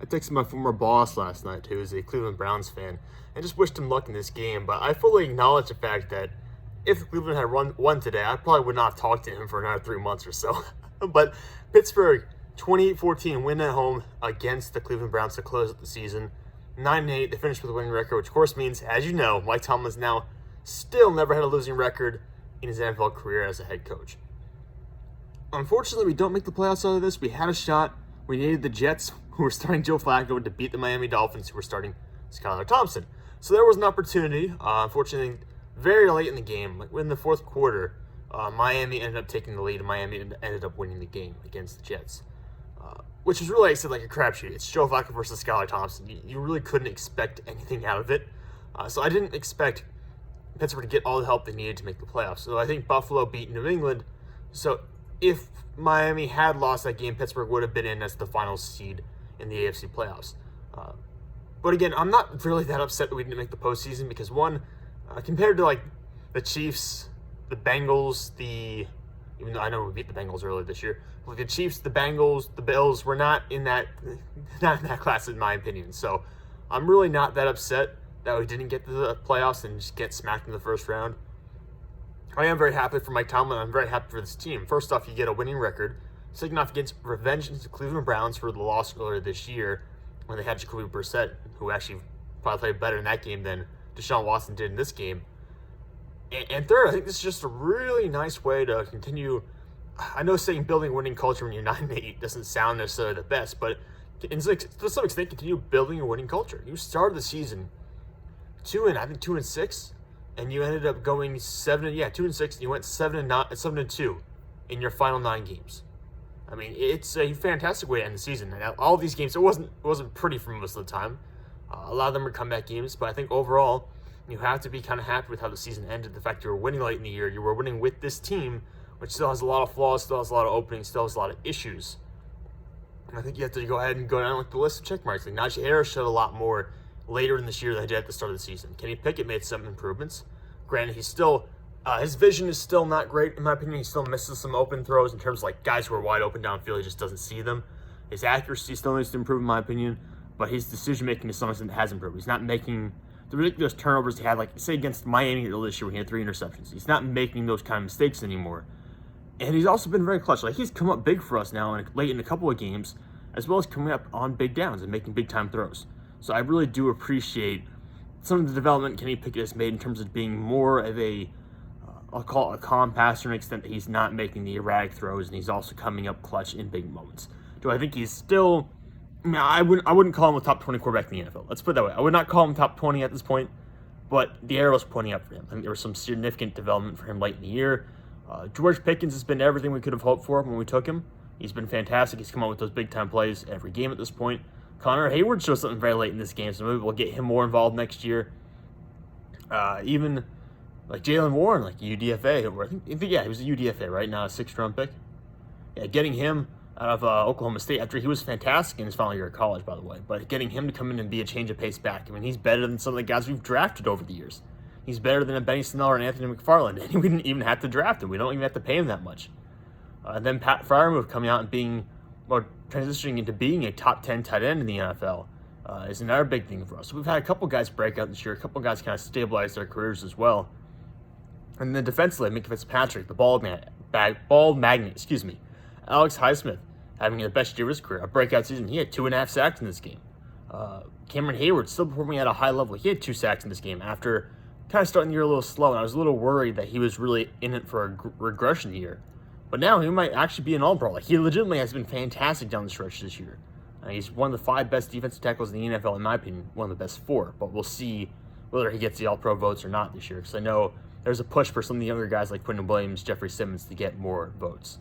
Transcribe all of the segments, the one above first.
I texted my former boss last night, who is a Cleveland Browns fan, and just wished him luck in this game. But I fully acknowledge the fact that if Cleveland had won today, I probably would not have talked to him for another 3 months or so. But Pittsburgh, 28-14 win at home against the Cleveland Browns to close out the season. 9-8, they finished with a winning record, which of course means, as you know, Mike Tomlin's now still never had a losing record in his NFL career as a head coach. Unfortunately, we don't make the playoffs out of this. We had a shot. We needed the Jets, who were starting Joe Flacco, to beat the Miami Dolphins, who were starting Skylar Thompson. So there was an opportunity. Unfortunately, very late in the game, like in the fourth quarter, Miami ended up taking the lead, and Miami ended up winning the game against the Jets. Which was really, I said, like a crapshoot. It's Joe Flacco versus Skylar Thompson. You really couldn't expect anything out of it. So I didn't expect Pittsburgh to get all the help they needed to make the playoffs. So I think Buffalo beat New England. So if Miami had lost that game, Pittsburgh would have been in as the final seed in the AFC playoffs. But again, I'm not really that upset that we didn't make the postseason because, one, compared to like the Chiefs, the Bengals, even though I know we beat the Bengals earlier this year, like the Chiefs, the Bengals, the Bills were not in that class in my opinion. So I'm really not that upset that we didn't get to the playoffs and just get smacked in the first round. I am very happy for Mike Tomlin. I'm very happy for this team. First off, you get a winning record. Second off, against revenge against the Cleveland Browns for the loss earlier this year when they had Jacoby Brissett, who actually probably played better in that game than Deshaun Watson did in this game. And third, I think this is just a really nice way to continue. I know saying building a winning culture when you're 9-8 doesn't sound necessarily the best, but to some extent, continue building a winning culture. You started the season 2-6, and you ended up going 2-6, and you went 7-2 in your final 9 games. I mean, it's a fantastic way to end the season. And all these games, it wasn't pretty for most of the time. A lot of them were comeback games, but I think overall, you have to be kind of happy with how the season ended. The fact you were winning late in the year, you were winning with this team, which still has a lot of flaws, still has a lot of openings, still has a lot of issues. And I think you have to go ahead and go down with the list of check marks. Like Najee Harris showed a lot more later in this year than he did at the start of the season. Kenny Pickett made some improvements. Granted, he's still his vision is still not great in my opinion. He still misses some open throws in terms of like guys who are wide open downfield. He just doesn't see them. His accuracy still needs to improve in my opinion, but his decision making to some extent has improved. He's not making the ridiculous turnovers he had, like say against Miami earlier this year when he had 3 interceptions. He's not making those kind of mistakes anymore. And he's also been very clutch. Like he's come up big for us now and late in a couple of games, as well as coming up on big downs and making big time throws. So I really do appreciate some of the development Kenny Pickett has made in terms of being more of a, I'll call it a calm passer to an extent that he's not making the erratic throws, and he's also coming up clutch in big moments. Do I think he's still, I wouldn't call him a top 20 quarterback in the NFL. Let's put it that way. I would not call him top 20 at this point, but the arrow's pointing up for him. I think there was some significant development for him late in the year. George Pickens has been everything we could have hoped for when we took him. He's been fantastic. He's come out with those big-time plays every game at this point. Connor Heyward showed something very late in this game, so maybe we'll get him more involved next year. Even like Jalen Warren, like UDFA, or I think he was a UDFA, right? Now a 6th-round pick. Yeah, getting him out of Oklahoma State after he was fantastic in his final year of college, by the way. But getting him to come in and be a change of pace back. I mean, he's better than some of the guys we've drafted over the years. He's better than a Benny Snell or an Anthony McFarland, and we didn't even have to draft him. We don't even have to pay him that much. And then Pat Freiermuth coming out and transitioning into being a top 10 tight end in the NFL is another big thing for us. So we've had a couple guys break out this year, a couple guys kind of stabilize their careers as well. And then defensively, Minkah Fitzpatrick, the bald magnet, Alex Highsmith having the best year of his career, a breakout season. He had 2.5 sacks in this game. Cameron Hayward still performing at a high level. He had 2 sacks in this game after kind of starting the year a little slow, and I was a little worried that he was really in it for a regression year. But now he might actually be an all-pro. Like, he legitimately has been fantastic down the stretch this year. He's one of the 5 best defensive tackles in the NFL, in my opinion, one of the best 4. But we'll see whether he gets the all-pro votes or not this year, because I know there's a push for some of the younger guys like Quentin Williams, Jeffrey Simmons to get more votes.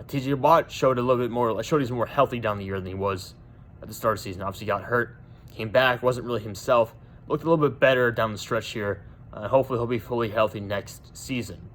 TJ Watt showed a little bit more, showed he's more healthy down the year than he was at the start of the season. Obviously got hurt, came back, wasn't really himself, looked a little bit better down the stretch here. Hopefully he'll be fully healthy next season.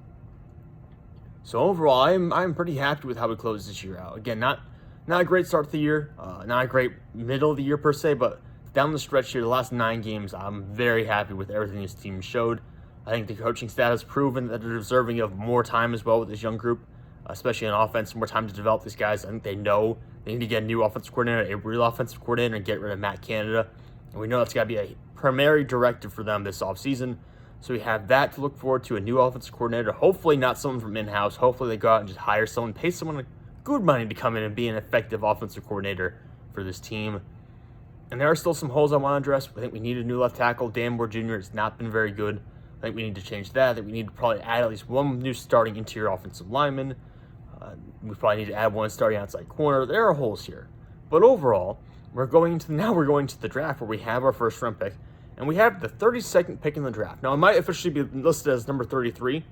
So overall, I'm pretty happy with how we closed this year out. Again, not a great start to the year, not a great middle of the year per se, but down the stretch here, the last 9 games, I'm very happy with everything this team showed. I think the coaching staff has proven that they're deserving of more time as well with this young group, especially on offense, more time to develop these guys. I think they know They need to get a new offensive coordinator, a real offensive coordinator, and get rid of Matt Canada. And we know that's got to be a primary directive for them this offseason. So we have that to look forward to, a new offensive coordinator. Hopefully not someone from in-house. Hopefully they go out and just hire someone, pay someone good money to come in and be an effective offensive coordinator for this team. And there are still some holes I want to address. I think we need a new left tackle. Dan Moore Jr. has not been very good. I think we need to change that. I think we need to probably add at least one new starting interior offensive lineman. We probably need to add one starting outside corner. There are holes here. But overall, we're going to the draft where we have our first round pick. And we have the 32nd pick in the draft. Now, it might officially be listed as number 33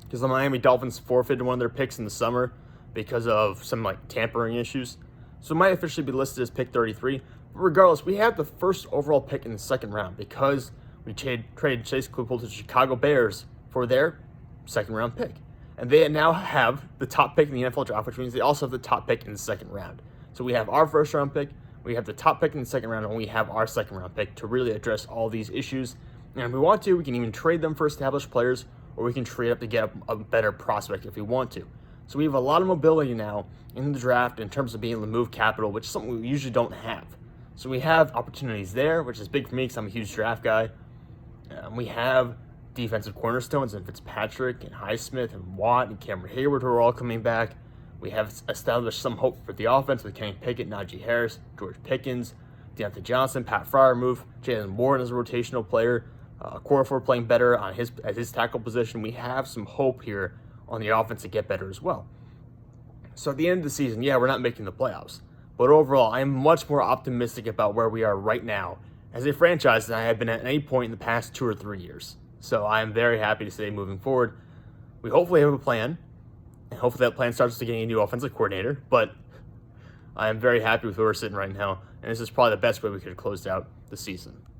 because the Miami Dolphins forfeited one of their picks in the summer because of some tampering issues. So it might officially be listed as pick 33. But regardless, we have the first overall pick in the second round because we traded Chase Claypool to the Chicago Bears for their second round pick. And they now have the top pick in the NFL draft, which means they also have the top pick in the second round. So we have our first round pick, we have the top pick in the second round, and we have our second round pick to really address all these issues. And if we want to, we can even trade them for established players, or we can trade up to get a better prospect if we want to. So we have a lot of mobility now in the draft in terms of being able to move capital, which is something we usually don't have. So we have opportunities there, which is big for me because I'm a huge draft guy. We have defensive cornerstones and Fitzpatrick and Highsmith and Watt and Cameron Heyward who are all coming back. We have established some hope for the offense with Kenny Pickett, Najee Harris, George Pickens, Deontay Johnson, Pat Freiermuth, Jalen Warren as a rotational player, Corford playing better on at his tackle position. We have some hope here on the offense to get better as well. So at the end of the season, yeah, we're not making the playoffs. But overall, I'm much more optimistic about where we are right now as a franchise than I have been at any point in the past 2 or 3 years. So I am very happy to say moving forward, we hopefully have a plan. And hopefully that plan starts to getting a new offensive coordinator. But I am very happy with where we're sitting right now. And this is probably the best way we could have closed out the season.